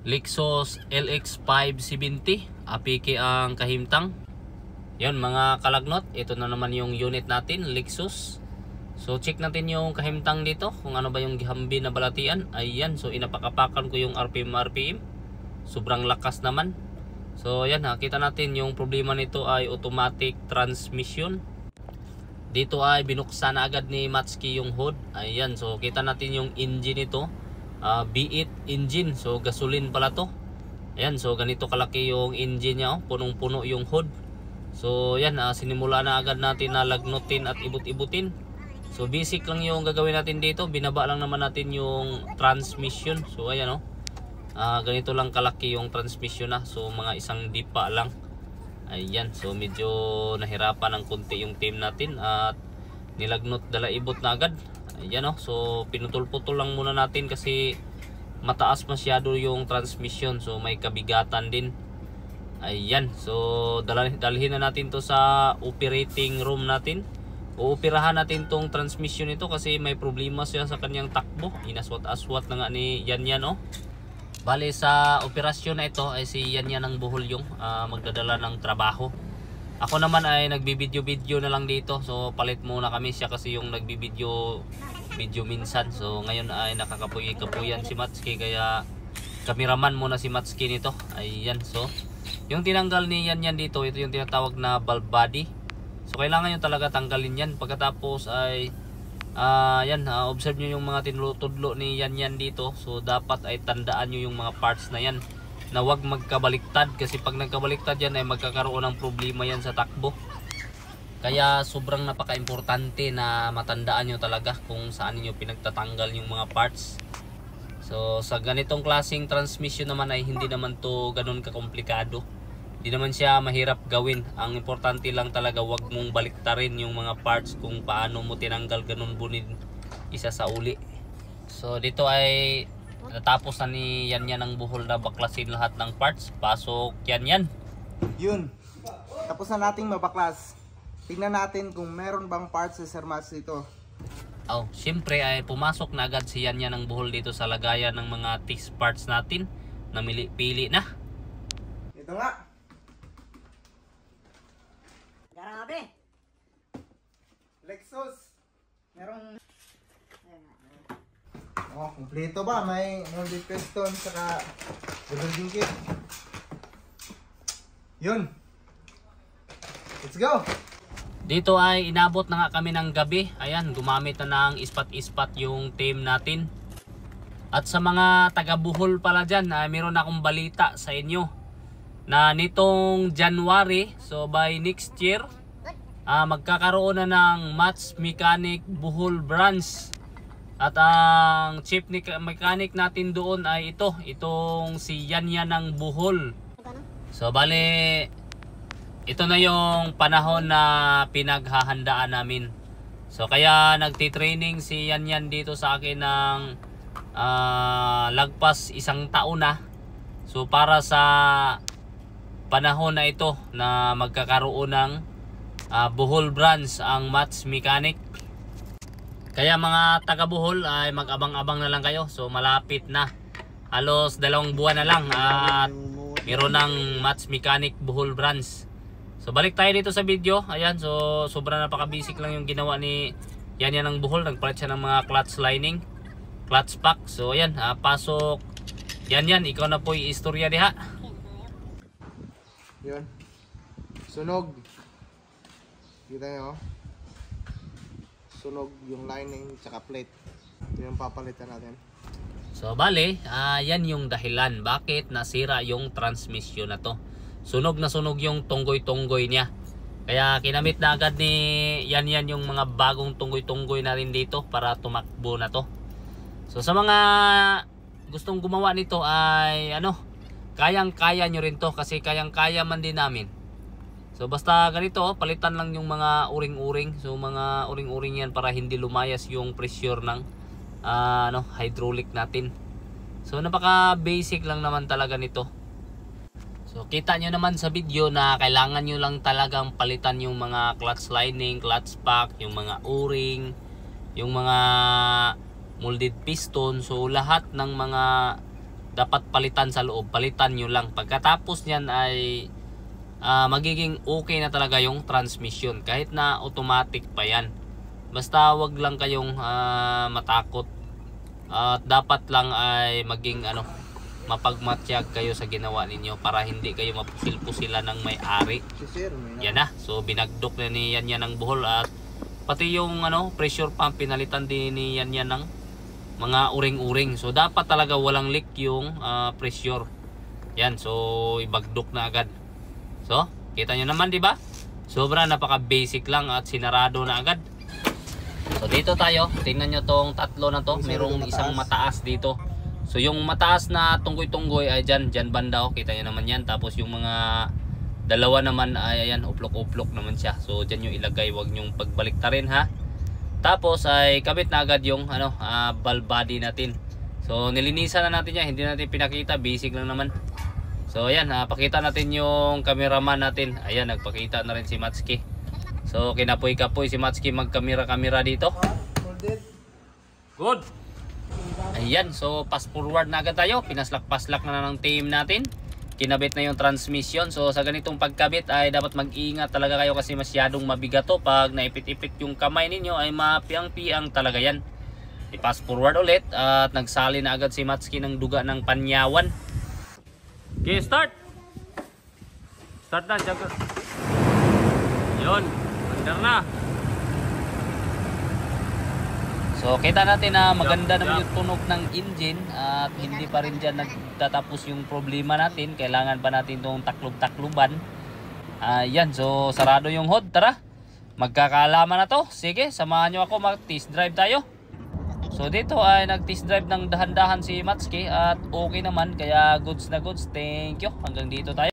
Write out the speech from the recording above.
Lexus LX570 APK ang kahimtang. Yan mga kalagnot, ito na naman yung unit natin, Lexus. So check natin yung kahimtang dito, kung ano ba yung gihambi na balatian. Ayan, so inapakapakan ko yung RPM. Sobrang lakas naman. So yan, nakita natin yung problema nito ay automatic transmission. Dito ay binuksan na agad ni Matsuki yung hood. Ayan, so kita natin yung engine nito, V8 engine, so gasoline pala to. Ayan, so ganito kalaki yung engine nya, punong-puno yung hood. So yan, sinimula na agad natin na lagnutin at ibut-ibutin. So basic lang yung gagawin natin dito, binaba lang naman natin yung transmission. So ayan ganito lang kalaki yung transmission na, so mga isang dipa lang. Ayan, so medyo nahirapan ng konti yung team natin at nilagnot dala ibot na agad. Ayan so pinutol-putol lang muna natin kasi mataas masyado yung transmission, so may kabigatan din. Ayan, so dalhin na natin to sa operating room natin. Uupirahan natin tong transmission nito kasi may problema siya sa kanyang takbo. Inaswat-aswat na nga ni Yan. Bale sa operasyon na ito ay si Yan ang buhol yung magdadala ng trabaho. Ako naman ay nagbibideo na lang dito. So palit muna kami, siya kasi yung nagbibideo minsan. So ngayon ay nakakapuy-kapuyan si Matsuki, kaya cameraman muna si Matsuki nito. Ayan, so yung tinanggal ni Yan dito, ito yung tinatawag na valve body. So kailangan nyo talaga tanggalin yan. Pagkatapos ay observe nyo yung mga tinutudlo ni Yan dito. So dapat ay tandaan nyo yung mga parts na yan na wag magkabaliktad, kasi pag nagkabaliktad yan ay magkakaroon ng problema yan sa takbo. Kaya sobrang napaka-importante na matandaan nyo talaga kung saan nyo pinagtatanggal yung mga parts. So sa ganitong klaseng transmission naman ay hindi naman to ganun kakomplikado. Di naman siya mahirap gawin. Ang importante lang talaga wag mong baliktarin yung mga parts kung paano mo tinanggal ganun bunin isa sa uli. So dito ay natapos na ni Yan ang buhol na baklasin lahat ng parts. Pasok Yan. Yun. Tapos na nating mabaklas. Tingnan natin kung meron bang parts sa Sir Mats dito. Siyempre ay pumasok na agad si Yan ang buhol dito sa lagayan ng mga test parts natin. Namili-pili na. Ito nga. Grabe. Lexus. Merong kumpleto ba? May molded piston saka welding kit. Yun. Let's go. Dito ay inabot na nga kami ng gabi. Ayan, gumamit na ng ispat-ispat yung team natin. At sa mga taga-Bohol pala dyan, meron akong balita sa inyo na nitong January, so by next year, magkakaroon na ng Mats Mechanic Bohol branch. At ang chief mechanic natin doon ay itong si Yan ng Bohol. So bale, ito na yung panahon na pinaghahandaan namin. So kaya nagtitraining si Yan dito sa akin ng lagpas 1 taon na. So para sa panahon na ito na magkakaroon ng Bohol branch ang Mats Mechanic. Kaya mga taga Bohol ay mag-abang-abang na lang kayo. So malapit na, halos 2 buwan na lang at meron ng Mats Mechanic Bohol branch. So balik tayo dito sa video. Ayan, so sobrang napaka-basic lang yung ginawa ni Yan ng Bohol. Nagpalit siya ng mga clutch lining, clutch pack. So ayan, pasok Yan, ikaw na po yung istorya diha. Yun. Sunog. Kita nyo. Sunog yung lining tsaka plate. Ito yung papalitan natin. So bale, yan yung dahilan bakit nasira yung transmission na to. Sunog na sunog yung tunggoy-tunggoy niya. Kaya kinamit na agad ni Yan yung mga bagong tunggoy-tunggoy na rin dito para tumakbo na to. So sa mga gustong gumawa nito ay kayang-kaya nyo rin to, kasi kayang-kaya man din namin. So basta ganito, palitan lang yung mga uring-uring. So mga uring-uring yan para hindi lumayas yung pressure ng hydraulic natin. So napaka basic lang naman talaga nito. So kita nyo naman sa video na kailangan nyo lang talagang palitan yung mga clutch lining, clutch pack, yung mga o-ring, yung mga molded piston. So lahat ng mga dapat palitan sa loob, palitan nyo lang. Pagkatapos nyan ay magiging okay na talaga yung transmission kahit na automatic pa yan. Basta wag lang kayong matakot at dapat lang ay maging mapagmatsyag kayo sa ginawa ninyo para hindi kayo mapusil-pusila ng may-ari. Yan na. So binagdok na ni yan ng buhol at pati yung pressure pump pinalitan din ni yan ng mga uring-uring. So dapat talaga walang leak yung pressure. Yan, so ibagdok na agad. So kita nyo naman, di ba? Sobra napaka-basic lang at sinarado na agad. So dito tayo, tingnan nyo tong tatlo na to. Merong isang mataas dito. So yung mataas na tunggoy-tunggoy ay dyan banda, kita nyo naman yan. Tapos yung mga dalawa naman ay ayan, uplok-uplok naman siya. So dyan yung ilagay, wag nyong pagbaliktarin ha. Tapos ay kabit na agad yung valve body natin. So nilinisan na natin yan, hindi natin pinakita, basic lang naman. So ayan, pakita natin yung cameraman natin. Ayan, nagpakita na rin si Matsuki. So kinapoy-kapoy si Matsuki magkamera-kamera dito. Good. Ayan, so fast forward na agad tayo. Pinaslak-paslak na ng team natin. Kinabit na yung transmission. So sa ganitong pagkabit ay dapat mag-iingat talaga kayo kasi masyadong mabigat to. Pag naipit-ipit yung kamay ninyo ay mapiang-piang talaga yan. I-fast forward ulit at nagsali na agad si Matsuki ng duga ng panyawan. Okay, start! Start na, Jagger. Yun, under na. So kita natin na maganda naman yung tunog ng engine at hindi pa rin dyan nagtatapos yung problema natin. Kailangan pa natin itong taklob-takluban. Yan, so sarado yung hood. Tara, magkakaalaman na to. Sige, samahan nyo ako, mag-test drive tayo. So dito ay nag-test drive ng dahan-dahan si Matsuki at okay naman. Kaya goods na goods. Thank you. Hanggang dito tayo.